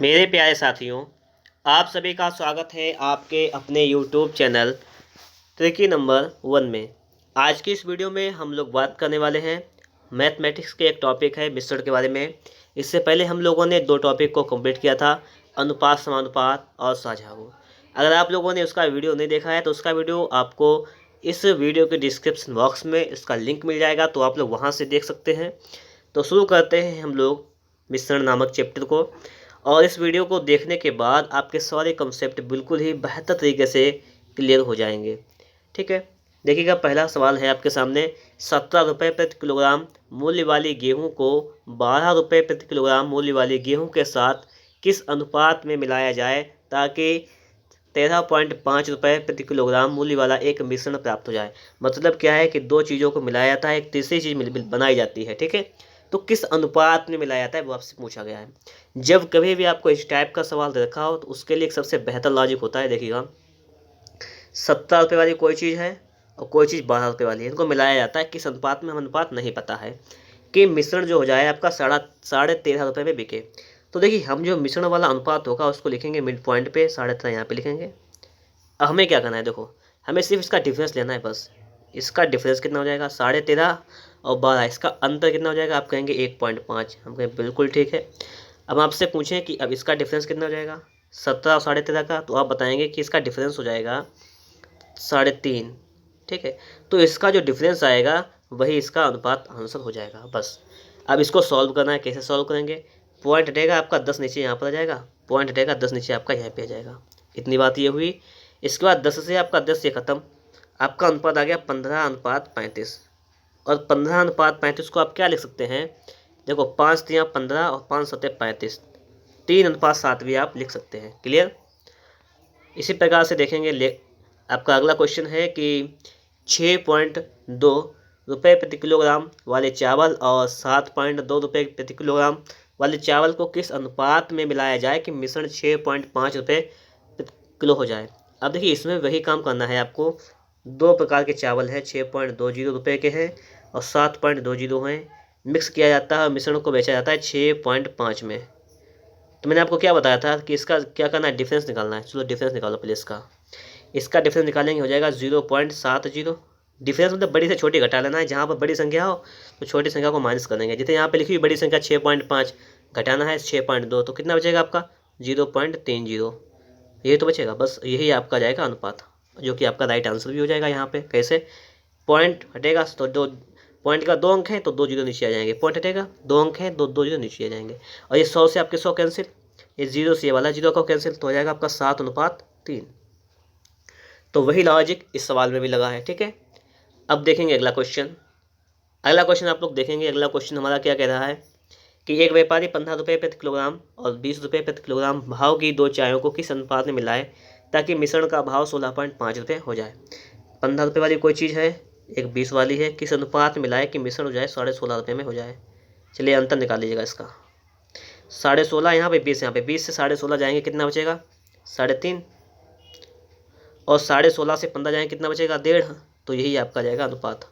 मेरे प्यारे साथियों, आप सभी का स्वागत है आपके अपने YouTube चैनल ट्रिकी नंबर 1 में। आज की इस वीडियो में हम लोग बात करने वाले हैं मैथमेटिक्स के एक टॉपिक है मिश्रण के बारे में। इससे पहले हम लोगों ने 2 टॉपिक को कंप्लीट किया था, अनुपात, समानुपात और साझागुण। अगर आप लोगों ने उसका वीडियो नहीं देखा है तो उसका वीडियो आपको इस वीडियो के डिस्क्रिप्शन बॉक्स में इसका लिंक मिल जाएगा, तो आप लोग वहाँ से देख सकते हैं। तो शुरू करते हैं हम लोग मिश्रण नामक चैप्टर को। और इस वीडियो को देखने के बाद आपके सारे कंसेप्ट बिल्कुल ही बेहतर तरीके से क्लियर हो जाएंगे। ठीक है, देखिएगा, पहला सवाल है आपके सामने। 17 रुपये प्रति किलोग्राम मूल्य वाली गेहूं को 12 रुपये प्रति किलोग्राम मूल्य वाली गेहूं के साथ किस अनुपात में मिलाया जाए ताकि 13.5 रुपये प्रति किलोग्राम मूल्य वाला एक मिश्रण प्राप्त हो जाए। मतलब क्या है कि 2 चीज़ों को मिलाया जाता है, एक तीसरी चीज़ बनाई जाती है। ठीक है, तो किस अनुपात में मिलाया जाता है वो आपसे पूछा गया है। जब कभी भी आपको इस टाइप का सवाल रखा हो तो उसके लिए एक सबसे बेहतर लॉजिक होता है। देखिएगा, 17 रुपये वाली कोई चीज़ है और कोई चीज़ 12 रुपये वाली है, इनको मिलाया जाता है। किस अनुपात में, हम अनुपात नहीं पता है कि मिश्रण जो हो जाए आपका 13.5 रुपये में बिके। तो देखिए, हम जो मिश्रण वाला अनुपात होगा उसको लिखेंगे मिड पॉइंट पे, 13.5 यहाँ पे लिखेंगे। अब हमें क्या करना है, देखो, हमें सिर्फ इसका डिफरेंस लेना है बस। इसका डिफरेंस कितना हो जाएगा, 13.5 और 12, इसका अंतर कितना हो जाएगा, आप कहेंगे 1.5। हम कहें बिल्कुल ठीक है। अब आपसे पूछें कि अब इसका डिफरेंस कितना हो जाएगा 17 और 13.5 का, तो आप बताएंगे कि इसका डिफरेंस हो जाएगा 3.5। ठीक है, तो इसका जो डिफरेंस आएगा वही इसका अनुपात आंसर हो जाएगा बस। अब इसको सॉल्व करना है, कैसे सॉल्व करेंगे। पॉइंट हटेगा आपका 10 नीचे यहाँ पर आ जाएगा, पॉइंट हटेगा 10 नीचे आपका यहाँ पे आ जाएगा। इतनी बात ये हुई। इसके बाद 10 से आपका 10 से ख़त्म, आपका अनुपात आ गया 15:35। और 15:35 को आप क्या लिख सकते हैं, देखो, 5 तियाँ 15 और 5 सते 35, 3:7 भी आप लिख सकते हैं। क्लियर। इसी प्रकार से देखेंगे, आपका अगला क्वेश्चन है कि 6.2 रुपये प्रति किलोग्राम वाले चावल और 7.2 रुपये प्रति किलोग्राम वाले चावल को किस अनुपात में मिलाया जाए कि मिश्रण 6.5 रुपये प्रति किलो हो जाए। अब देखिए, इसमें वही काम करना है आपको। 2 प्रकार के चावल हैं, 6.20 रुपये के हैं और 7.20 हैं। मिक्स किया जाता है और मिश्रण को बेचा जाता है 6.5 में। तो मैंने आपको क्या बताया था कि इसका क्या करना है, डिफरेंस निकालना है। चलो डिफरेंस निकालो पहले इसका डिफरेंस निकालेंगे, हो जाएगा 0.70। डिफरेंस मतलब बड़ी से छोटी घटा लेना है। जहाँ पर बड़ी संख्या हो तो छोटी संख्या को माइनस कर देंगे। जितने यहाँ पे लिखी हुई बड़ी संख्या 6.5, घटाना है 6.2, तो कितना बचेगा आपका 0.30। ये तो बचेगा बस, यही आपका जाएगा अनुपात, जो कि आपका राइट आंसर भी हो जाएगा। यहाँ पे कैसे, पॉइंट हटेगा तो 2 पॉइंट का 2 अंक है तो 2 जीरो नीचे आ जाएंगे, पॉइंट हटेगा 2 अंक है, 2 जीरो नीचे आ जाएंगे। और ये 100 से आपके 100 कैंसिल, ये 0 से ये वाला 0 का कैंसिल, तो हो जाएगा आपका 7:3। तो वही लॉजिक इस सवाल में भी लगा है। ठीक है, अब देखेंगे अगला क्वेश्चन। आप लोग देखेंगे, अगला क्वेश्चन हमारा क्या कह रहा है कि एक व्यापारी 15 रुपये प्रति किलोग्राम और 20 रुपये प्रति किलोग्राम भाव की 2 चायों को किस अनुपात में मिलाए ताकि मिश्रण का भाव 16.5 रुपये हो जाए। 15 रुपये वाली कोई चीज़ है, एक 20 वाली है, किस अनुपात में मिलाए कि मिश्रण हो जाए 16.5 रुपये में हो जाए। चलिए अंतर निकाल लीजिएगा इसका। 16.5 यहाँ पे 20, यहाँ पे 20 से 16.5 जाएंगे, कितना बचेगा 3.5, और 16.5 से 15 जाएंगे, कितना बचेगा 1.5। तो यही आपका जाएगा अनुपात।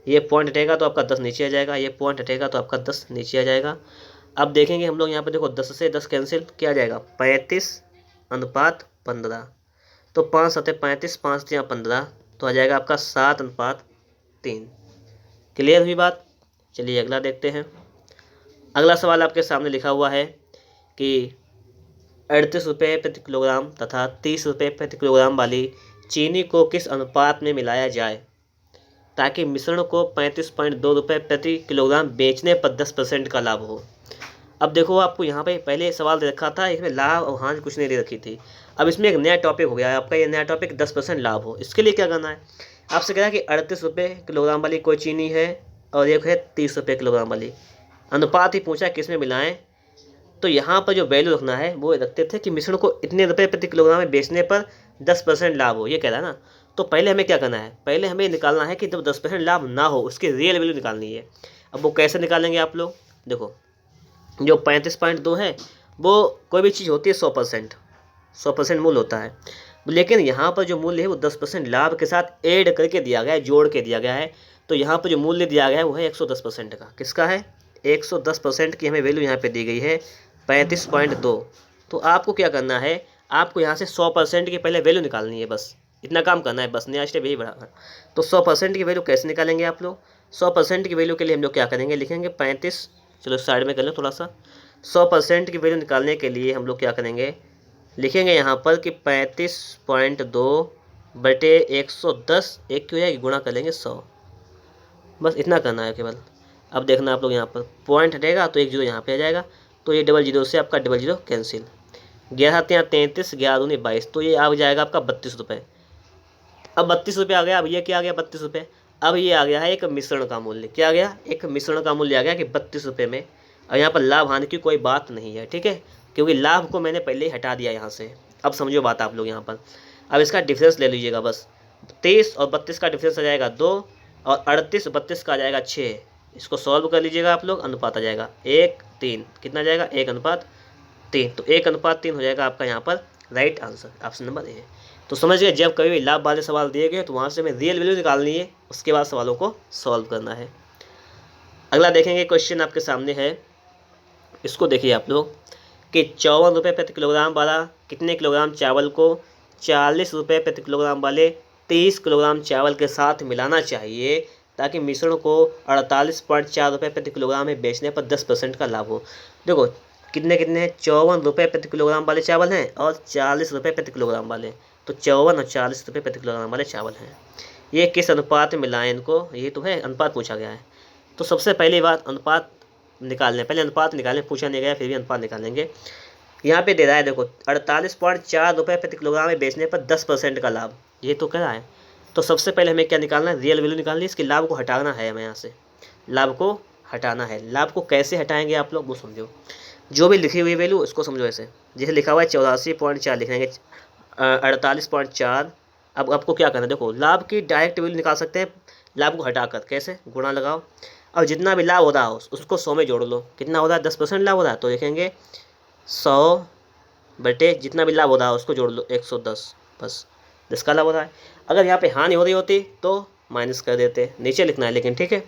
ये पॉइंट हटेगा तो आपका 10 नीचे आ जाएगा, ये पॉइंट हटेगा तो आपका 10 नीचे आ जाएगा। अब देखेंगे हम लोग यहाँ पे, देखो 10 से 10 कैंसिल, क्या आ जाएगा 35:15। तो 5 सते 35, 5 तियाँ 15, तो आ जाएगा आपका 7:3। क्लियर हुई बात। चलिए अगला देखते हैं। अगला सवाल आपके सामने लिखा हुआ है कि 38 रुपये प्रति किलोग्राम तथा 30 रुपये प्रति किलोग्राम वाली चीनी को किस अनुपात में मिलाया जाए ताकि मिश्रण को 35.2 रुपये प्रति किलोग्राम बेचने पर 10% का लाभ हो। अब देखो, आपको यहाँ पे पहले सवाल दे रखा था, इसमें लाभ और हानि कुछ नहीं दे रखी थी। अब इसमें एक नया टॉपिक हो गया है आपका, ये नया टॉपिक 10% लाभ हो। इसके लिए क्या करना है, आपसे कह रहा है कि 38 रुपये किलोग्राम वाली कोई चीनी है और एक है 30 रुपये किलोग्राम वाली, अनुपात ही पूछा किस में मिलाएं। तो यहाँ पर जो वैल्यू रखना है वो रखते थे कि मिश्रण को इतने रुपये प्रति किलोग्राम में बेचने पर 10% लाभ हो, ये कह रहा है ना। तो पहले हमें क्या करना है, पहले हमें निकालना है कि जब 10% लाभ ना हो उसकी रियल वैल्यू निकालनी है। अब वो कैसे निकालेंगे आप लोग, देखो, जो 35.2 है वो कोई भी चीज़ होती है 100% मूल्य होता है, लेकिन यहाँ पर जो मूल्य है वो 10% लाभ के साथ ऐड करके दिया गया है, जोड़ के दिया गया है। तो यहाँ पर जो मूल्य दिया गया है वो है 110% का। किसका है, 110% की हमें वैल्यू यहाँ पे दी गई है। 35.2। तो आपको क्या करना है, आपको यहाँ से 100% की पहले वैल्यू निकालनी है, बस इतना काम करना है, बस नया स्टेप यही बढ़ा है। तो 100% की वैल्यू कैसे निकालेंगे आप लोग? 100% की वैल्यू के लिए हम लोग क्या करेंगे, लिखेंगे 35, चलो साइड में कर लो थोड़ा सा। 100% की वैल्यू निकालने के लिए हम लोग क्या करेंगे, लिखेंगे यहाँ पर कि 35.2 बटे 110, एक क्यों जाएगी, गुणा कर लेंगे 100, बस इतना करना है केवल। अब देखना आप लोग यहाँ पर पॉइंट हटेगा तो एक जीरो यहाँ पे आ जाएगा, तो ये डबल जीरो से आपका डबल जीरो कैंसिल। 11×3 = 33, 11×2 = 22, तो ये आ जाएगा आपका 32 रुपये। अब 32 रुपये आ गया। अब ये क्या आ गया, 32 रुपये। अब ये आ गया है एक मिश्रण का मूल्य, क्या आ गया, एक मिश्रण का मूल्य आ गया कि 32 रुपये में। और यहाँ पर लाभ हानि की कोई बात नहीं है, ठीक है, क्योंकि लाभ को मैंने पहले ही हटा दिया यहाँ से। अब समझो बात आप लोग यहाँ पर। अब इसका डिफरेंस ले लीजिएगा बस, 23 और 32 का डिफरेंस आ जाएगा 2, और 38 32 का आ जाएगा 6। इसको सॉल्व कर लीजिएगा आप लोग, अनुपात आ जाएगा 1:3, कितना जाएगा, 1:3। तो 1:3 हो जाएगा आपका यहाँ पर right answer, option number A. तो समझ गए, जब कभी भी लाभ वाले सवाल दिए गए तो वहाँ से हमें रियल वैल्यू निकालनी है, उसके बाद सवालों को सॉल्व करना है। अगला देखेंगे क्वेश्चन आपके सामने है, इसको देखिए आप लोग कि 54 रुपये प्रति किलोग्राम वाला कितने किलोग्राम चावल को 40 रुपये प्रति किलोग्राम वाले 30 किलोग्राम चावल के साथ मिलाना चाहिए, ताकि मिश्रण को 48.4 रुपये प्रति किलोग्राम में बेचने पर 10% का लाभ हो। देखो कितने कितने हैं, 54 रुपये प्रति किलोग्राम वाले चावल हैं और 40 रुपये प्रति किलोग्राम वाले, तो 54 और 40 रुपये प्रति किलोग्राम वाले चावल हैं। ये किस अनुपात में मिलाएं इनको, ये तो है अनुपात पूछा गया है। तो सबसे पहली बात अनुपात निकालने, पहले अनुपात निकालें, पूछा नहीं गया फिर भी अनुपात निकालेंगे। यहाँ पे दे रहा है देखो 48.4 रुपये प्रति किलोग्राम में बेचने पर 10% का लाभ, ये तो कह रहा है। तो सबसे पहले हमें क्या निकालना है, रियल वैल्यू निकालनी है, इसके लाभ को हटाना है हमें, यहाँ से लाभ को हटाना है। लाभ को कैसे हटाएंगे आप लोग वो समझो, जो भी लिखी हुई वैल्यू उसको समझो ऐसे, जैसे लिखा हुआ है 84.4 लिखेंगे 48.4। अब आपको क्या करना है, देखो लाभ की डायरेक्ट वैल्यू निकाल सकते हैं, लाभ को हटाकर कैसे, गुणा लगाओ, और जितना भी लाभ हो रहा हो उसको 100 में जोड़ लो। कितना हो रहा है, 10% लाभ हो रहा है, तो लिखेंगे 100 बटे जितना भी लाभ हो रहा है उसको जोड़ लो 110, बस 10 का लाभ हो रहा है। अगर यहाँ पे हानि हो रही होती तो माइनस कर देते, नीचे लिखना है लेकिन, ठीक है।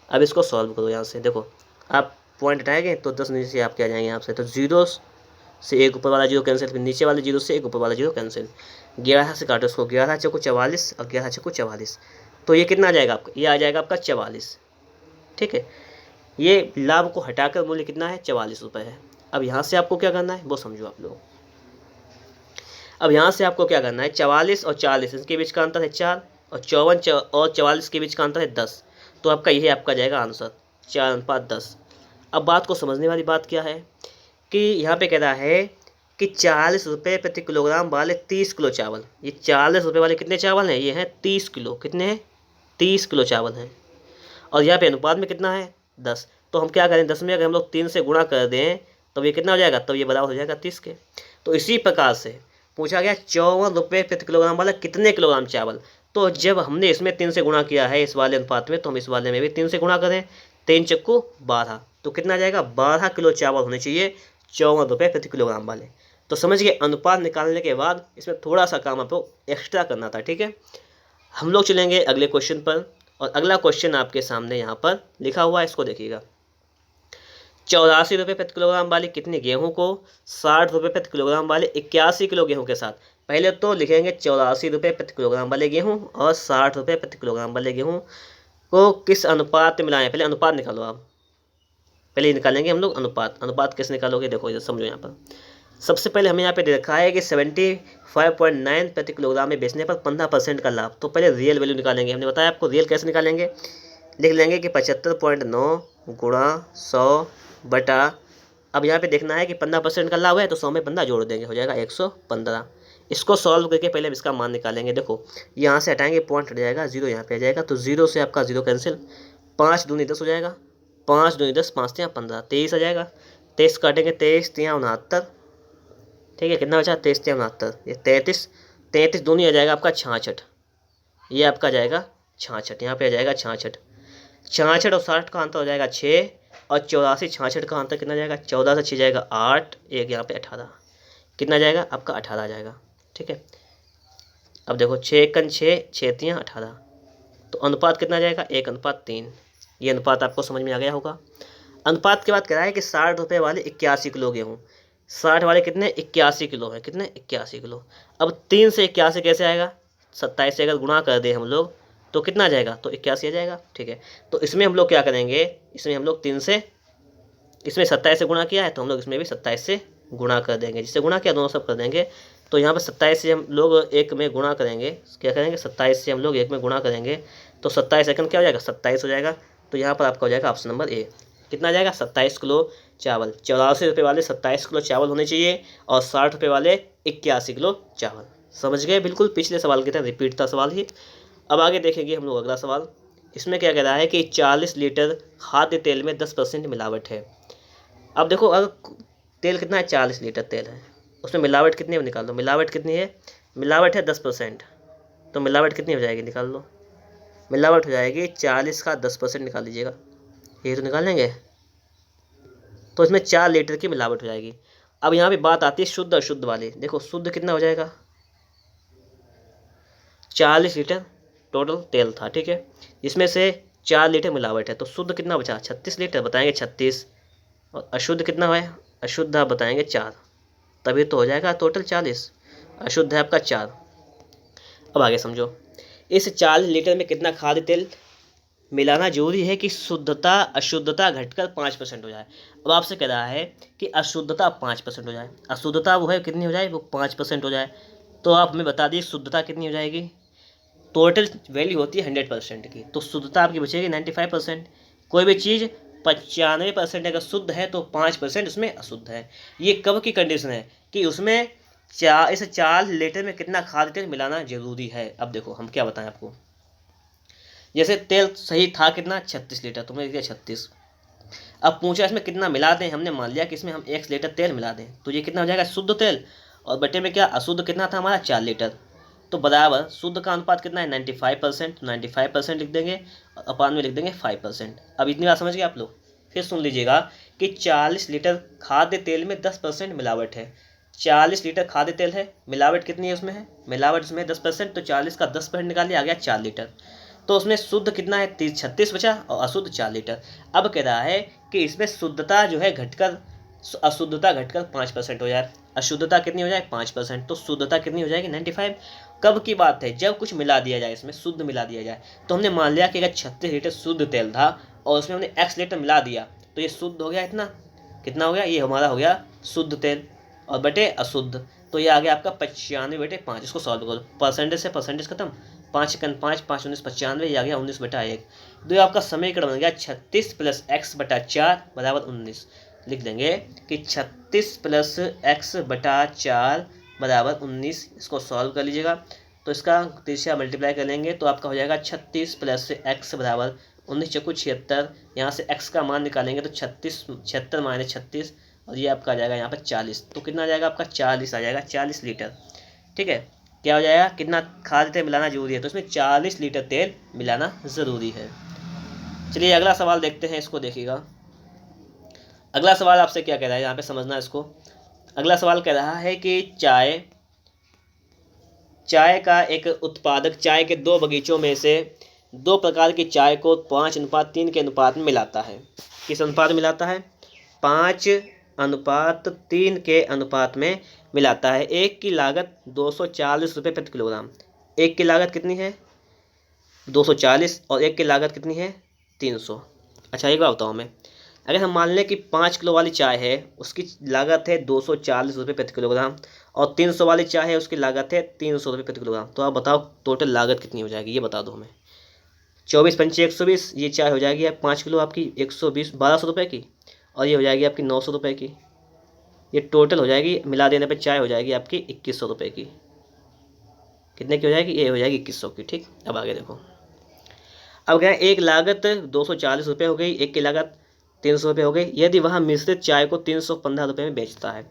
अब इसको सॉल्व करो, यहाँ से देखो आप पॉइंट हटाएंगे तो 10 नीचे आपके आ जाएंगे यहाँ से, तो 0 से एक ऊपर वाला जीरो कैंसिल, फिर नीचे वाले जीरो से एक ऊपर वाला जीरो कैंसिल। 11 से काटो उसको, 11 चौको 44 और 11 चौको 44, तो ये कितना आ जाएगा आपका, ये आ जाएगा आपका 44, ठीक है। ये लाभ को हटाकर मूल्य कितना है, 44 रुपये है। अब यहाँ से आपको क्या करना है वो समझो आप लोग। अब यहाँ से आपको क्या करना है, 44 और 40 इसके बीच का अंतर है 4, और 54 और 44 के बीच का अंतर है 10, तो आपका यही आपका जाएगा आंसर 4:10। अब बात को समझने वाली बात क्या है कि यहाँ पे कह रहा है कि 40 रुपये प्रति किलोग्राम वाले 30 किलो चावल, ये 40 रुपये वाले कितने चावल हैं, ये हैं 30 किलो, कितने हैं 30 किलो चावल हैं, और यहाँ पे अनुपात में कितना है 10। तो हम क्या करें, 10 में अगर हम लोग 3 से गुणा कर दें तो ये कितना हो जाएगा, तो ये बराबर हो जाएगा 30 के। तो इसी प्रकार से पूछा गया 54 रुपये प्रति किलोग्राम वाला कितने किलोग्राम चावल, तो जब हमने इसमें 3 से गुणा किया है इस वाले अनुपात में, तो हम इस वाले में भी 3 से गुणा करें, 3 चक्कू 12, तो कितना जाएगा 12 किलो चावल होने चाहिए 54 रुपये प्रति किलोग्राम वाले। तो समझ गए, अनुपात निकालने के बाद इसमें थोड़ा सा काम आपको एक्स्ट्रा करना था, ठीक है। हम लोग चलेंगे अगले क्वेश्चन पर, और अगला क्वेश्चन आपके सामने यहाँ पर लिखा हुआ है, इसको देखिएगा। 84 रुपये प्रति किलोग्राम वाले कितने गेहूं को 60 रुपये प्रति किलोग्राम वाले 81 किलो गेहूं के साथ, पहले तो लिखेंगे 84 रुपये प्रति किलोग्राम वाले गेहूं और 60 रुपये प्रति किलोग्राम वाले गेहूं को किस अनुपात में मिलाएं। पहले अनुपात निकालो आप, पहले निकालेंगे हम लोग अनुपात। अनुपात कैसे निकालोगे, देखो इधर समझो। यहाँ पर सबसे पहले हमें यहाँ पे दे रखा है कि 75.9 प्रति किलोग्राम में बेचने पर 15% का लाभ, तो पहले रियल वैल्यू निकालेंगे। हमने बताया आपको रियल कैसे निकालेंगे, लिख लेंगे कि 75.9 गुणा 100 बटा, अब यहाँ पे देखना है कि 15% का लाभ है तो 100 में 15 जोड़ देंगे, हो जाएगा 115। इसको सॉल्व करके पहले इसका मान निकालेंगे। देखो यहाँ से हटाएंगे पॉइंट हट जाएगा, जीरो यहाँ पे आ जाएगा, तो जीरो से आपका जीरो कैंसिल, 5 दूनी 10 हो जाएगा, 5 दूनी 10, 5 3 15, 23 आ जाएगा। 23 काटेंगे, 23 3 69, ठीक है, कितना बचा 23 3 69, ये 33, 33 दूनी आ जाएगा आपका 66, ये आपका जाएगा 66, यहाँ पे आ जाएगा 66। 66 और 60 का अंतर हो जाएगा 6, और 84 66 का अंतर कितना जाएगा, 14 से 6 जाएगा 8, एक यहाँ पे 18, कितना जाएगा आपका 18 जाएगा, ठीक है। अब देखो 6 कन 6, 6 3 18, तो अनुपात कितना जाएगा 1:3। ये अनुपात आपको समझ में आ गया होगा। अनुपात की बात कर रहा है कि 60 रुपये वाले 81 किलो गेहूँ, 60 वाले कितने 81 किलो है, कितने 81 किलो। अब 3 से 81 कैसे आएगा, 27 से अगर गुणा कर दे हम लोग तो कितना आ जाएगा, तो 81 आ जाएगा। ठीक है, तो इसमें हम लोग क्या करेंगे, इसमें हम लोग 3 से, इसमें 27 से गुणा किया है तो हम लोग इसमें भी 27 से गुणा कर देंगे, जिससे गुणा किया दोनों सब कर देंगे। तो यहाँ पर 27 से हम लोग 1 में गुणा करेंगे, क्या करेंगे 27 से हम लोग 1 में गुणा करेंगे तो 27 सेकंड क्या हो जाएगा, 27 हो जाएगा। तो यहाँ पर आपका हो जाएगा ऑप्शन नंबर ए। कितना आ जाएगा, 27 किलो चावल। 84 रुपये वाले 27 किलो चावल होने चाहिए और 60 रुपये वाले 81 किलो चावल। समझ गए, बिल्कुल पिछले सवाल की तरह रिपीट था सवाल ही। अब आगे देखेंगे हम लोग अगला सवाल। इसमें क्या कह रहा है कि 40 लीटर खाद्य तेल में 10% मिलावट है। अब देखो, अगर तेल कितना है, 40 लीटर तेल है, उसमें मिलावट कितनी है निकाल दो। मिलावट कितनी है, मिलावट है 10%, तो मिलावट कितनी हो जाएगी निकाल लो। मिलावट हो जाएगी 40 का 10% निकाल लीजिएगा, ये तो निकाल लेंगे। तो इसमें 4 लीटर की मिलावट हो जाएगी। अब यहाँ पे बात आती है शुद्ध अशुद्ध वाली। देखो शुद्ध कितना हो जाएगा, 40 लीटर टोटल तेल था, ठीक है, इसमें से 4 लीटर मिलावट है, तो शुद्ध कितना बचा, 36 लीटर बताएंगे 36, और अशुद्ध कितना है, अशुद्ध आप बताएंगे 4, तभी तो हो जाएगा टोटल 40, अशुद्ध है आपका 4। अब आगे समझो, इस 40 लीटर में कितना खाद्य तेल मिलाना जरूरी है कि शुद्धता अशुद्धता घटकर 5% हो जाए। अब आपसे कह रहा है कि अशुद्धता 5% हो जाए, अशुद्धता वो है कितनी हो जाए, वो 5% हो जाए। तो आप हमें बता दीजिए शुद्धता कितनी हो जाएगी। टोटल वैल्यू होती है 100% की, तो शुद्धता आपकी बचेगी 95%। कोई भी चीज़ 95% अगर शुद्ध है तो 5% उसमें अशुद्ध है। ये कब की कंडीशन है कि उसमें इस 40 लीटर में कितना खाद्य तेल मिलाना जरूरी है। अब देखो हम क्या बताएं आपको, जैसे तेल सही था कितना 36 लीटर, तुमने दिया 36। अब पूछा इसमें कितना मिला दें, हमने मान लिया कि इसमें हम 1 लीटर तेल मिला दें, तो ये कितना हो जाएगा शुद्ध तेल, और बटे में क्या अशुद्ध कितना था हमारा 4 लीटर, तो बराबर शुद्ध का अनुपात कितना है 95%, 95% लिख देंगे और अपान में लिख देंगे 5%। अब इतनी बात समझ गए आप लोग। फिर सुन लीजिएगा कि 40 लीटर खाद्य तेल में 10% मिलावट है। 40 लीटर खाद्य तेल है, मिलावट कितनी है उसमें है, मिलावट उसमें 10%, तो 40 का 10% निकालिए, आ गया 4 लीटर। तो उसमें शुद्ध कितना है 36 बचा और अशुद्ध 4 लीटर। अब कह रहा है कि इसमें शुद्धता जो है घटकर अशुद्धता घटकर 5% हो जाए, अशुद्धता कितनी हो जाए 5%, तो शुद्धता कितनी हो जाएगी 95। कब की बात है, जब कुछ मिला दिया जाए, इसमें शुद्ध मिला दिया जाए। तो हमने मान लिया कि अगर 36 लीटर शुद्ध तेल था और उसमें हमने x लीटर मिला दिया तो ये शुद्ध हो गया, इतना कितना हो गया, ये हमारा हो गया शुद्ध तेल और बटे अशुद्ध, तो ये आ गया आपका 95/5। इसको सॉल्व करो, परसेंटेज से परसेंटेज खत्म, 5 × 5 5 19 95, ये आ गया 19/1। तो ये आपका समीकरण बन गया 36 + x/4 = 19। लिख देंगे कि 36 + x/4 = 19। इसको सॉल्व कर लीजिएगा, तो इसका तीसरा मल्टीप्लाई कर लेंगे तो आपका हो जाएगा 36 + x = 19 चौको 76। यहाँ से x का मान निकालेंगे तो 36 76 - 36, और ये आपका आ जाएगा यहाँ पर 40। तो कितना आ जाएगा आपका 40 आ जाएगा, 40 लीटर। ठीक है, क्या हो जाएगा, कितना खाद्य तेल मिलाना जरूरी है, तो इसमें 40 लीटर तेल मिलाना ज़रूरी है। चलिए अगला सवाल देखते हैं, इसको देखिएगा। अगला सवाल आपसे क्या कह रहा है, यहाँ पे समझना इसको। अगला सवाल कह रहा है कि चाय का एक उत्पादक चाय के 2 बगीचों में से 2 प्रकार की चाय को 5:3 के अनुपात में मिलाता है। किस अनुपात में मिलाता है, 5:3 के अनुपात में मिलाता है। एक की लागत 240 रुपये प्रति किलोग्राम। एक की लागत कितनी है 240 और एक की लागत कितनी है 300। अच्छा एक बार बताऊँ मैं, अगर हम मान लें कि 5 किलो वाली चाय है उसकी लागत है 240 रुपये प्रति किलोग्राम, और 300 वाली चाय है उसकी लागत है 300 रुपये प्रति किलोग्राम, तो आप बताओ टोटल लागत कितनी हो जाएगी, ये बता दो हमें। 24 × 5 = 120, ये चाय हो जाएगी 5 किलो आपकी 120 1200 रुपये की, और ये हो जाएगी आपकी 900 रुपये की। ये टोटल हो जाएगी, मिला देने पर चाय हो जाएगी आपकी 2100 रुपये की। कितने की हो जाएगी, ये हो जाएगी 2100 की। ठीक, अब आगे देखो। अब क्या, एक लागत 240 रुपये हो गई, एक की लागत 300 रुपये हो गई। यदि वह मिश्रित चाय को 315 रुपये में बेचता है।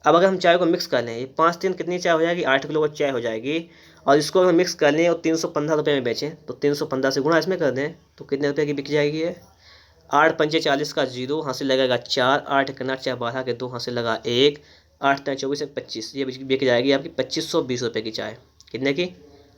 अब अगर हम चाय को मिक्स कर लें, ये 5 3 कितनी चाय हो जाएगी, 8 किलो की चाय हो जाएगी, और इसको अगर मिक्स कर लें और 315 रुपये में बेचें, तो 315 से गुणा इसमें कर दें तो कितने रुपये की बिक जाएगी है। 8 × 5 = 40 का 0, यहाँ से लगेगा 4, 8 × 9 = 12 के 2, यहाँ से लगा 1, 8 × 3 = 24 = 25, ये बिक जाएगी आपकी 2520 रुपये की चाय। कितने की,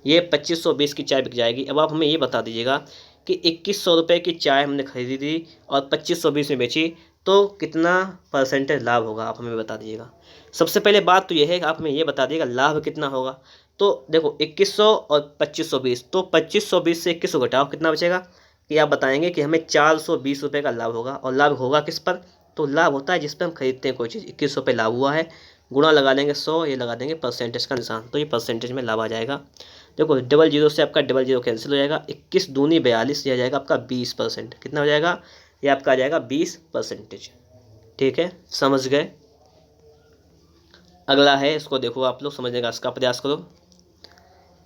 ये 2520 की चाय बिक जाएगी। अब आप हमें ये बता दीजिएगा कि 2100 रुपये की चाय हमने खरीदी थी और 2520 में बेची, तो कितना परसेंटेज लाभ होगा आप हमें बता दीजिएगा। सबसे पहले बात तो यह है कि आप हमें ये बता दीजिएगा लाभ कितना होगा। तो देखो 2100 और 2520, तो 2520 से 2100 घटाओ, कितना बचेगा कि आप बताएंगे कि हमें 420 रुपये का लाभ होगा। और लाभ होगा किस पर? तो लाभ होता है जिस पर हम खरीदते हैं कोई चीज़। 2100 पे लाभ हुआ है, गुणा लगा देंगे 100, ये लगा देंगे परसेंटेज का निशान, तो ये परसेंटेज में लाभ आ जाएगा। देखो डबल जीरो से आपका डबल जीरो कैंसिल हो जाएगा, 21 दूनी 42, ये आ जाएगा आपका 20%। कितना हो जाएगा? ये आपका आ जाएगा 20%। ठीक है, समझ गए। अगला है, इसको देखो आप लोग समझने का इसका प्रयास करो।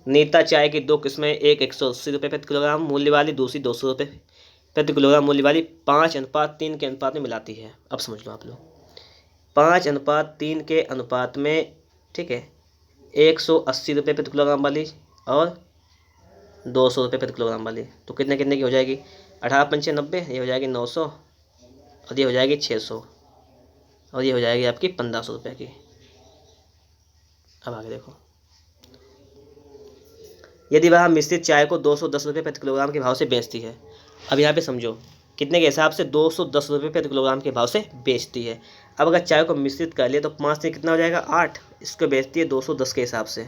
नीता चाय की दो किस्में, एक 180 रुपये प्रति किलोग्राम मूल्य वाली, दूसरी 200 रुपये प्रति किलोग्राम मूल्य वाली 5:3 के अनुपात में मिलाती है। अब समझ लो आप लोग, 5:3 के अनुपात में, ठीक है, 180 रुपये प्रति किलोग्राम वाली और 200 रुपये प्रति किलोग्राम वाली, तो कितने कितने की हो जाएगी? 18×5 = 90, ये हो जाएगी 900, और ये हो जाएगी 600, और ये हो जाएगी आपकी 1500 रुपये की। अब आगे देखो, यदि वह मिश्रित चाय को 210 रुपये प्रति किलोग्राम के भाव से बेचती है। अब यहाँ पे समझो कितने के हिसाब से? 210 रुपये प्रति किलोग्राम के भाव से बेचती है। अब अगर चाय को मिश्रित कर लिए तो 5 से कितना हो जाएगा? 8। इसको बेचती है 210 के हिसाब से,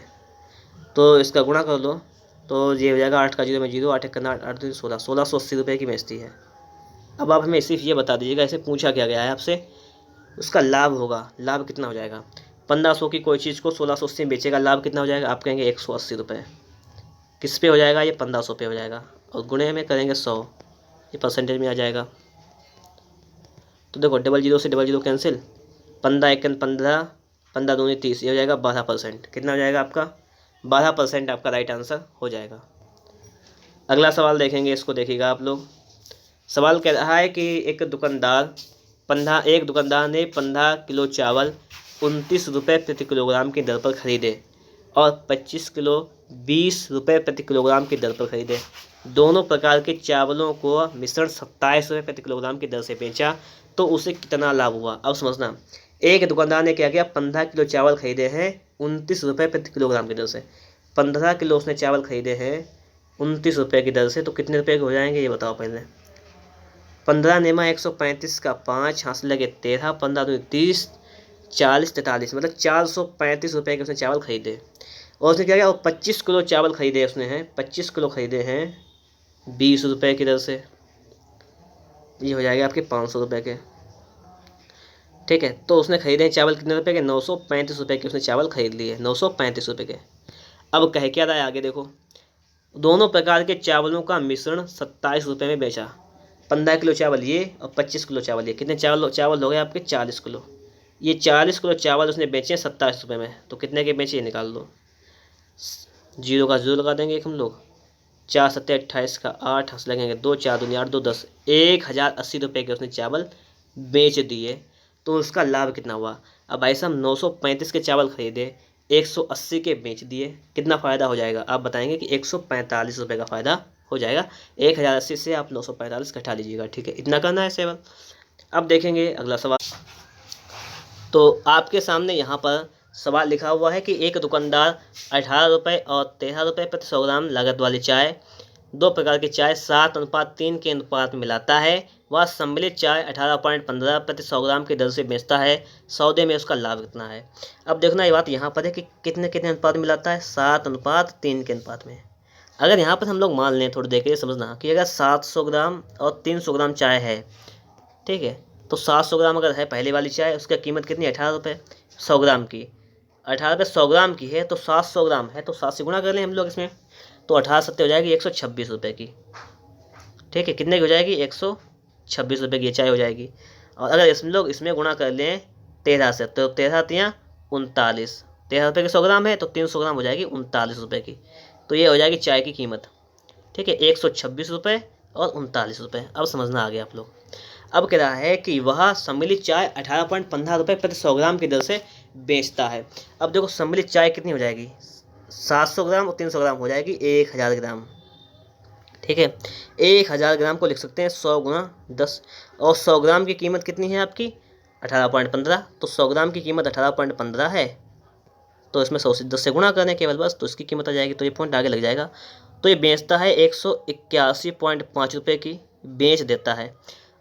तो इसका गुणा कर लो, तो ये हो जाएगा 8 का 0 में 0, 8 का 8, 8 2 16, 1680 रुपये की बेचती है। अब आप हमें सिर्फ ये बता दीजिएगा, ऐसे पूछा क्या गया है आपसे, उसका लाभ होगा, लाभ कितना हो जाएगा? 1500 की कोई चीज़ को 1680 में बेचेगा, लाभ कितना हो जाएगा? आप कहेंगे 180 रुपये। किस पे हो जाएगा? ये 1500 पे हो जाएगा, और गुणे में करेंगे 100, ये परसेंटेज में आ जाएगा। तो देखो डबल जीरो से डबल जीरो कैंसिल, 15×1 = 15, 15 दूनी 30, ये हो जाएगा 12%। कितना हो जाएगा आपका? 12% आपका राइट आंसर हो जाएगा। अगला सवाल देखेंगे, इसको देखिएगा आप लोग। सवाल कह रहा है कि एक दुकानदार ने 15 किलो चावल 29 रुपये प्रति किलोग्राम की दर पर खरीदे और 25 किलो 20 रुपये प्रति किलोग्राम की दर पर खरीदे। दोनों प्रकार के चावलों को मिश्रण 27 रुपये प्रति किलोग्राम की दर से बेचा, तो उसे कितना लाभ हुआ? अब समझना, एक दुकानदार ने क्या किया? 15 किलो चावल खरीदे हैं 29 रुपये प्रति किलोग्राम की दर से। 15 किलो उसने चावल खरीदे हैं 29 रुपये की दर से, तो कितने रुपये के हो जाएंगे ये बताओ पहले। 15 नेमा 135 का 5, हाथ लगे 13, 15 दूनी 30, 40 43, मतलब 435 रुपये के उसने चावल खरीदे। और उसने क्या किया? 25 किलो चावल खरीदे उसने हैं, 25 किलो खरीदे हैं 20 रुपये की दर से, ये हो जाएगा आपके 500 रुपये के। ठीक है, तो उसने खरीदे हैं चावल कितने रुपये के? 935 रुपये के उसने चावल खरीद लिए, 935 रुपये के। अब कह क्या रहा है आगे देखो, दोनों प्रकार के चावलों का मिश्रण 27 रुपये में बेचा। 15 किलो चावल ये और 25 किलो चावल ये, कितने चावल हो गए आपके? 40 किलो। ये 40 किलो चावल उसने बेचे 27 रुपये में, तो कितने के बेचे ये निकाल लो। 0 का 0 लगा देंगे एक हम लोग, 4 7 28 का 8, हंस लगेंगे 2, 4 दूनी 8, 2 10, 1080 रुपये के उसने चावल बेच दिए, तो उसका लाभ कितना हुआ? अब भाई साहब 935 के चावल खरीदे, 180 के बेच दिए, कितना फ़ायदा हो जाएगा? आप बताएंगे कि 145 रुपये का फ़ायदा हो जाएगा। 1080 से आप 945 घटा लीजिएगा। ठीक है, इतना करना है सेवल। अब देखेंगे अगला सवाल। तो आपके सामने यहाँ पर सवाल लिखा हुआ है कि एक दुकानदार 18 रुपये और 13 रुपये प्रति 100 ग्राम लागत वाली चाय, दो प्रकार की चाय 7:3 के अनुपात में मिलाता है। वह सम्मिलित चाय 18.15 प्रति 100 ग्राम की दर से बेचता है। सौदे में उसका लाभ कितना है? अब देखना ये बात यहाँ पर है कि कितने कितने अनुपात में मिलाता है? 7:3 के अनुपात में। अगर यहाँ पर हम लोग मान लें, थोड़ी देर के लिए समझना, कि अगर 700 ग्राम और 300 ग्राम चाय है, ठीक है, तो 700 ग्राम अगर है पहले वाली चाय, उसका कीमत कितनी? 18 रुपये 100 ग्राम की। 18 रुपये 100 ग्राम की है, तो 700 ग्राम है, तो 7 से गुणा कर लें हम लोग इसमें, तो 18 सत्ते हो जाएगी 126 रुपये की। ठीक है, कितने की हो जाएगी? 126 रुपये की चाय हो जाएगी। और अगर इसमें गुणा कर लें 13 से, तो 13 तियाँ 39, 13 रुपये की 100 ग्राम है, तो 300 ग्राम हो जाएगी 39 रुपये की। तो ये हो जाएगी चाय की कीमत। ठीक है, 126 रुपये और 39 रुपये। अब समझना आ गया आप लोग। अब कह रहा है कि वह सम्मिलित चाय 18.15 रुपये प्रति 100 ग्राम की दर से बेचता है। अब देखो सम्मिलित चाय कितनी हो जाएगी? 700 ग्राम और 300 ग्राम हो जाएगी 1000 ग्राम। ठीक है, 1000 ग्राम को लिख सकते हैं 100 × 10, और 100 ग्राम की कीमत कितनी है आपकी? 18.15। तो 100 ग्राम की कीमत 18.15 है, तो इसमें 100 से 10 से गुणा करें केवल बस, तो इसकी कीमत आ जाएगी। तो ये पॉइंट आगे लग जाएगा। तो ये बेचता है 181.5 रुपये की, बेच देता है।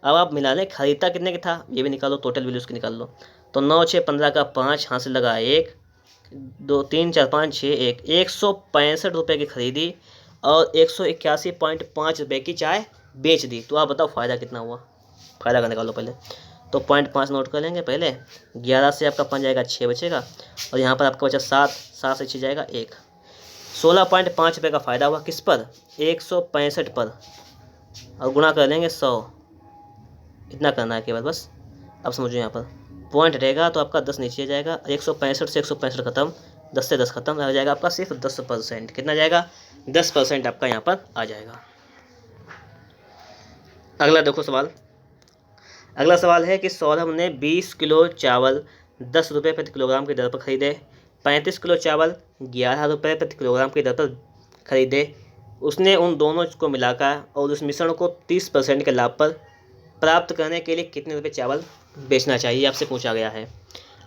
अब आप मिला लें खरीदता कितने की था, ये भी निकालो, टोटल वैल्यू उसकी निकाल लो। तो 9 6 15 का 5, हाथ से लगा 1 2 3 4 5 6 165 रुपये की खरीदी और 181.5 रुपये की चाय बेच दी। तो आप बताओ फ़ायदा कितना हुआ, फ़ायदा का निकालो पहले। तो 0.5 नोट कर लेंगे पहले, 11 से आपका 5 जाएगा 6 बचेगा, और यहाँ पर आपका बचा 7, 7 से 6 जाएगा 1, 16.5 रुपये का फ़ायदा हुआ। किस पर, 165 पर, और गुणा कर लेंगे 100, इतना करना है केवल बस। अब समझो यहाँ पर पॉइंट रहेगा तो आपका 10 नीचे जाएगा, 165 से 165 ख़त्म, 10 से 10 ख़त्म, रह जाएगा आपका सिर्फ 10%। कितना जाएगा, 10% आपका यहाँ पर आ जाएगा। अगला देखो सवाल, अगला सवाल है कि सौरभ ने 20 किलो चावल 10 रुपये प्रति किलोग्राम की दर पर खरीदे, 35 किलो चावल 11 रुपये प्रति किलोग्राम की दर पर खरीदे। उसने उन दोनों को मिलाकर और उस मिश्रण को 30% के लाभ पर प्राप्त करने के लिए कितने रुपये चावल बेचना चाहिए, आपसे पूछा गया है।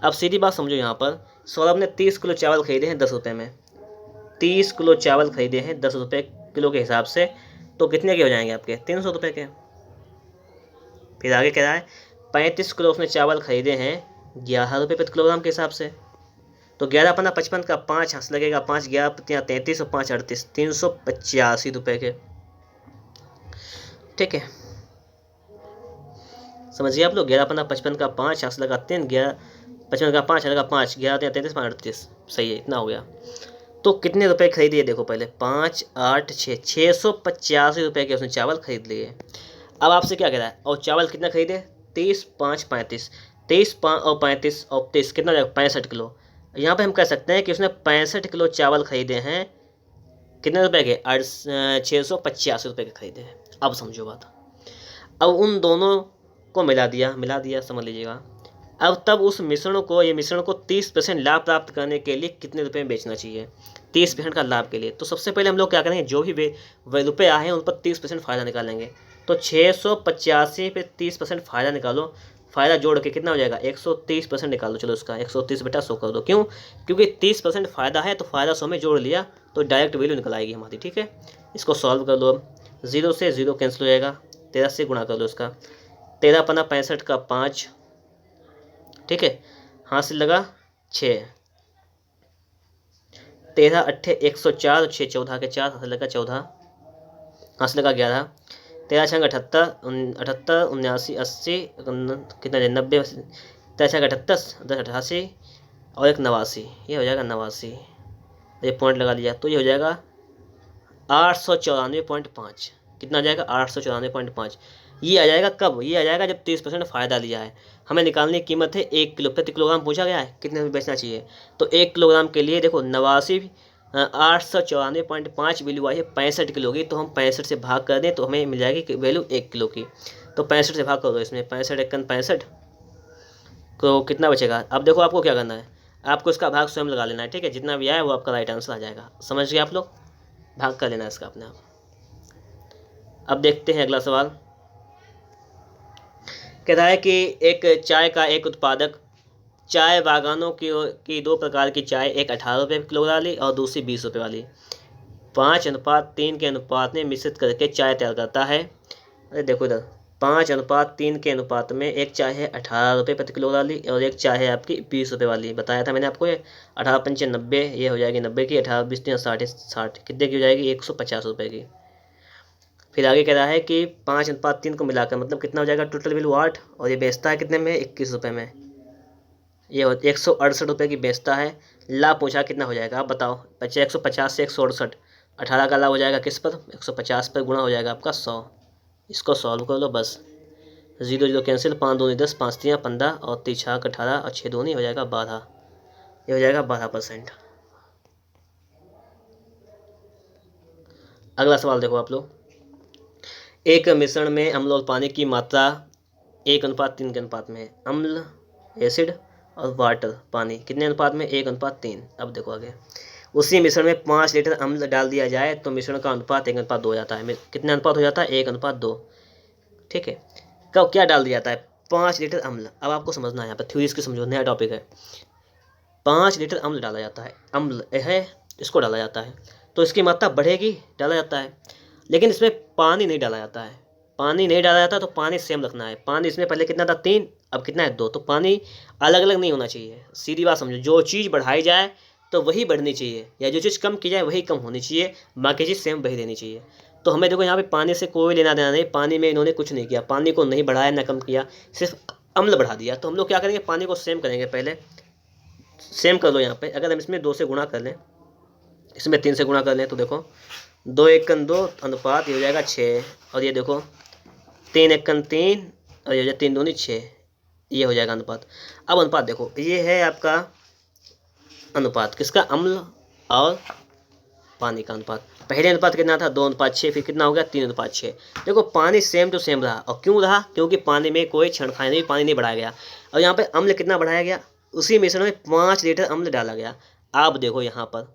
अब सीधी बात समझो, यहाँ पर सौरभ ने 30 किलो चावल खरीदे हैं 10 रुपये में, 30 किलो चावल खरीदे हैं 10 रुपये किलो के हिसाब से, तो कितने के हो जाएंगे आपके, 300 रुपये के। फिर आगे कह रहा है 35 किलो उसने चावल खरीदे हैं 11 रुपये प्रति किलोग्राम के हिसाब से, तो 11 पन्ना 55 का 5 हाथ लगेगा, 5 11 पत्तियाँ 33 और 5 38, 385 रुपये के। ठीक है, समझिए आप लोग, 11 पन्ना 55 का 5 हाथ लगा 3, 11 55 का 5 लगा 5, 11 33 5 38, सही है, इतना हो गया। तो कितने रुपए खरीदिए देखो पहले, 5 8 6 685 रुपये के उसने चावल खरीद लिए। अब आपसे क्या कह रहा है, और चावल कितना खरीदे, 30 5 35, 23 5 और 35 और 30 कितना जाएगा, 65 किलो। यहाँ पे हम कह सकते हैं कि उसने 65 किलो चावल खरीदे हैं, कितने रुपए के, 685 रुपये के खरीदे हैं। अब समझो बात, अब उन दोनों को मिला दिया समझ लीजिएगा। अब तब उस मिश्रण को, ये मिश्रण को 30% लाभ प्राप्त करने के लिए कितने रुपए में बेचना चाहिए, 30% का लाभ के लिए। तो सबसे पहले हम लोग क्या करेंगे, जो भी रुपये आए हैं उन पर 30% फ़ायदा निकालेंगे। तो 685 पे 30% फ़ायदा निकालो, फ़ायदा जोड़ के कितना हो जाएगा, 130% निकालो। चलो इसका 130/100 कर दो, क्यों, क्योंकि 30% फ़ायदा है तो फ़ायदा 100 में जोड़ लिया तो डायरेक्ट वैल्यू निकल आएगी हमारी। ठीक है, इसको सॉल्व कर लो, 0 से 0 कैंसिल हो जाएगा, 13 से गुणा कर लो इसका, 13 पन्ना 65 का 5, ठीक है, हाथ से लगा 6, 13 8 104, 6 14 के 4, हाथ से लगा 14, हाथ से लगा 11, 13 छंग 78, 78 79 80 कितना 90, 13 छंग 78 10 88 और 1 89, ये हो जाएगा 89, ये पॉइंट लगा लिया तो ये हो जाएगा 894.5। कितना आ जाएगा, 894.5। ये आ जाएगा कब, ये आ जाएगा जब 30% फ़ायदा लिया है। हमें निकालने की कीमत है 1 किलो प्रति किलोग्राम, पूछा गया है कितने में बेचना चाहिए। तो 1 किलोग्राम के लिए देखो 894.5 वैल्यू आई है 65 किलो की, तो हम 65 से भाग कर दें तो हमें मिल जाएगी वैल्यू 1 किलो की। तो 65 से भाग कर दो इसमें, 65 1 65, तो कितना बचेगा। अब देखो आपको क्या करना है, आपको इसका भाग स्वयं लगा लेना है। ठीक है, जितना भी आया वो आपका राइट आंसर आ जाएगा, समझ गए आप लोग, भाग कर लेना है इसका अपने आप। अब देखते हैं अगला सवाल, कह रहा है कि एक चाय का एक उत्पादक चाय बागानों की 2 प्रकार की चाय, एक 18 रुपये किलो वाली और दूसरी 20 रुपये वाली, 5:3 के अनुपात में मिश्रित करके चाय तैयार करता है। अरे देखो इधर, 5:3 के अनुपात में एक चाय है 18 रुपये प्रति किलो वाली और एक चाय है आपकी 20 रुपये वाली। बताया था मैंने आपको, ये 18 पंचे 90, ये हो जाएगी 90 की, 18 20 60 कितने की हो जाएगी, 150 रुपये की। फिर आगे कह रहा है कि 5:3 को मिलाकर मतलब कितना हो जाएगा, टोटल वैल्यू 8, और ये बेचता है कितने में, 21 रुपये में। ये 168 रुपये की बेचता है। लाभ पूछा कितना हो जाएगा, आप बताओ, बच्चे 150 से 168, 18 का लाभ हो जाएगा किस पर, 150 पर, गुणा हो जाएगा आपका 100। इसको सॉल्व कर लो बस, 0 0 कैंसिल, 5 दूनी 10, 5 3 15 और 3 6 18 और 6 दूनी हो जाएगा 12, ये हो जाएगा 12%। अगला सवाल देखो आप लोग, एक मिश्रण में अम्ल और पानी की मात्रा 1:3 के अनुपात में है। अम्ल एसिड और वाटर पानी कितने अनुपात में, 1:3। अब देखो आगे, उसी मिश्रण में 5 लीटर अम्ल डाल दिया जाए तो मिश्रण का अनुपात 1:2 हो जाता है। कितने अनुपात हो जाता है, 1:2। ठीक है, कब क्या डाल दिया जाता है, 5 लीटर अम्ल। अब आपको समझना है, यहाँ पर थ्योरी इसकी समझो, नया टॉपिक है। 5 लीटर अम्ल डाला जाता है, अम्ल है इसको डाला जाता है। तो इसकी मात्रा बढ़ेगी, डाला जाता है। लेकिन इसमें पानी नहीं डाला जाता है, पानी नहीं डाला जाता, तो पानी सेम रखना है। पानी इसमें पहले कितना था 3, अब कितना है 2, तो पानी अलग अलग नहीं होना चाहिए। सीधी बात समझो, जो चीज़ बढ़ाई जाए तो वही बढ़नी चाहिए, या जो चीज़ कम की जाए वही कम होनी चाहिए, बाकी चीज़ सेम वही रहनी चाहिए। तो हमें देखो यहाँ पे पानी से कोई लेना देना नहीं, पानी में इन्होंने कुछ नहीं किया, पानी को नहीं बढ़ाया ना कम किया, सिर्फ अम्ल बढ़ा दिया। तो हम लोग क्या करेंगे, पानी को सेम करेंगे। पहले सेम कर लो यहाँ पे, अगर हम इसमें 2 से गुणा कर लें, इसमें 3 से गुणा कर लें, तो देखो 2 एकन 2 अनुपात ये हो जाएगा 6, और ये देखो 3 एकन 3 और ये हो जाएगा 3 दूनी 6, ये हो जाएगा अनुपात। अब अनुपात देखो, ये है आपका अनुपात किसका, अम्ल और पानी का अनुपात। पहले अनुपात कितना था 2:6, फिर कितना हो गया 3:6। देखो पानी सेम टू सेम रहा, और क्यों रहा, क्योंकि पानी में कोई छेड़खानी नहीं, पानी नहीं बढ़ाया गया। और यहाँ पे अम्ल कितना बढ़ाया गया, उसी मिश्रण में 5 लीटर अम्ल डाला गया। आप देखो यहाँ पर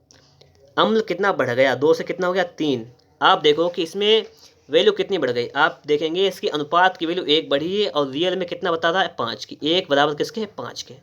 अम्ल कितना बढ़ गया, 2 से कितना हो गया 3। आप देखो कि इसमें वैल्यू कितनी बढ़ गई, आप देखेंगे इसकी अनुपात की वैल्यू 1 बढ़ी है, और रियल में कितना बता रहा है 5 की, 1 बराबर किसके 5 के।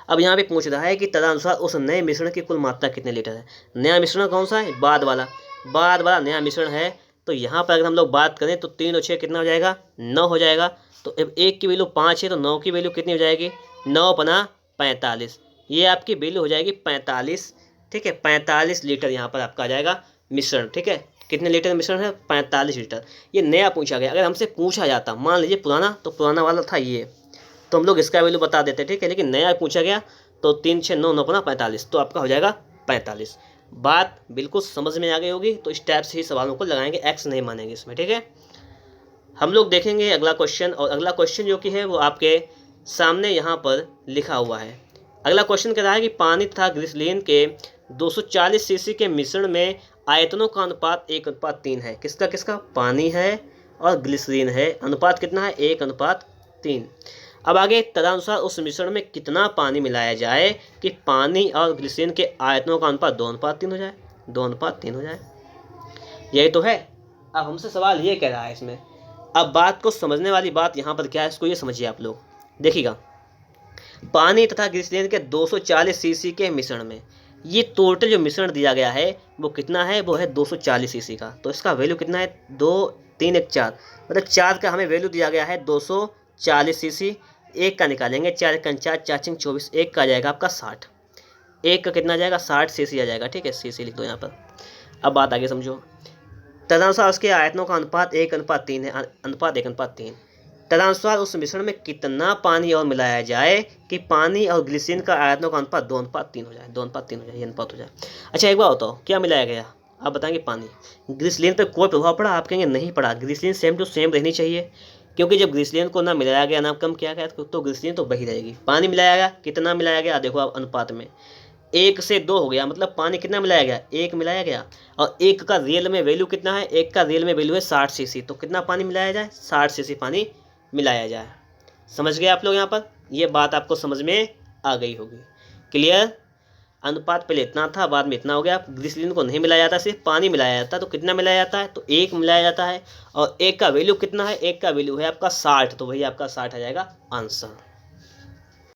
अब यहाँ पे पूछ रहा है कि तदनुसार उस नए मिश्रण की कुल मात्रा कितने लीटर है। नया मिश्रण कौन सा है, बाद वाला नया मिश्रण है। तो यहाँ पर अगर हम लोग बात करें तो 3 और 6 कितना हो जाएगा 9 हो जाएगा। तो अब 1 की वैल्यू 5 है, तो 9 की वैल्यू कितनी हो जाएगी 9 पना 45, ये आपकी वैल्यू हो जाएगी 45। ठीक है, 45 लीटर यहाँ पर आपका आ जाएगा मिश्रण। ठीक है, कितने लीटर मिश्रण है 45 लीटर। ये नया पूछा गया, अगर हमसे पूछा जाता मान लीजिए पुराना, तो पुराना वाला था ये, तो हम लोग इसका वैल्यू बता देते। ठीक है, लेकिन नया पूछा गया तो 3 6 9 9 पना 45, तो आपका हो जाएगा 45। बात बिल्कुल समझ में आ गई होगी। तो इस टाइप से ही सवालों को लगाएंगे, एक्स नहीं मानेंगे इसमें। ठीक है, हम लोग देखेंगे अगला क्वेश्चन, और अगला क्वेश्चन जो कि है वो आपके सामने यहाँ पर लिखा हुआ है। अगला क्वेश्चन कह रहा है कि पानी तथा ग्लिसरीन के 240 सीसी के मिश्रण में आयतनों का अनुपात 1:3 है। किसका किसका, पानी है और ग्लिसरीन है, अनुपात कितना है 1:3। अब आगे तदनुसार उस मिश्रण में कितना पानी मिलाया जाए कि पानी और ग्लिसरीन के आयतनों का अनुपात 2:3 हो जाए, 2:3 हो जाए। यही तो है। अब हमसे सवाल ये कह रहा है इसमें, अब बात को समझने वाली बात यहाँ पर क्या है, इसको ये समझिए आप लोग। देखिएगा, पानी तथा ग्लिसरीन के 240 सीसी के मिश्रण में ये टोटल जो मिश्रण दिया गया है वो कितना है, वो है 240 सीसी का। तो इसका वैल्यू कितना है 2 3 1 4, मतलब 4 का हमें वैल्यू दिया गया है 240 सीसी। 1 का निकालेंगे, 4 1 4 4 5 24, 1 का आ जाएगा आपका 60, 1 का कितना आ जाएगा 60 सीसी आ जाएगा। ठीक है, सीसी लिख दो यहाँ पर। अब बात आगे समझो, तदनुसार उसके आयतनों का अनुपात 1:3 है, अनुपात 1:3। तदनुसार उस मिश्रण में कितना पानी और मिलाया जाए कि पानी और ग्लिसरीन का आयतनों का अनुपात 2:3 हो जाए, 2:3 हो जाए, ये अनुपात हो जाए। अच्छा एक बार बताओ, क्या मिलाया गया, आप बताएंगे पानी। ग्लिसरीन पर कोई प्रभाव पड़ा, आप कहेंगे नहीं पड़ा। ग्लिसरीन सेम टू सेम रहनी चाहिए, क्योंकि जब ग्लिसरीन को ना मिलाया गया ना कम किया गया तो ग्लिसरीन तो बही रहेगी। पानी मिलाया गया, कितना मिलाया गया देखो आप अनुपात में 1 से 2 हो गया, मतलब पानी कितना मिलाया गया 1 मिलाया गया। और 1 का रियल में वैल्यू कितना है, 1 का रियल में वैल्यू है 60 सीसी, तो कितना पानी मिलाया जाए 60 सीसी पानी मिलाया जाए। समझ गए आप लोग, यहाँ पर ये बात आपको समझ में आ गई होगी। क्लियर, अनुपात पहले इतना था, बाद में इतना हो गया। ग्लिसरीन को नहीं मिलाया जाता, सिर्फ पानी मिलाया जाता, तो कितना मिलाया जाता है, तो 1 मिलाया जाता है। और 1 का वैल्यू कितना है, 1 का वैल्यू है आपका 60, तो वही आपका 60 आ जाएगा आंसर।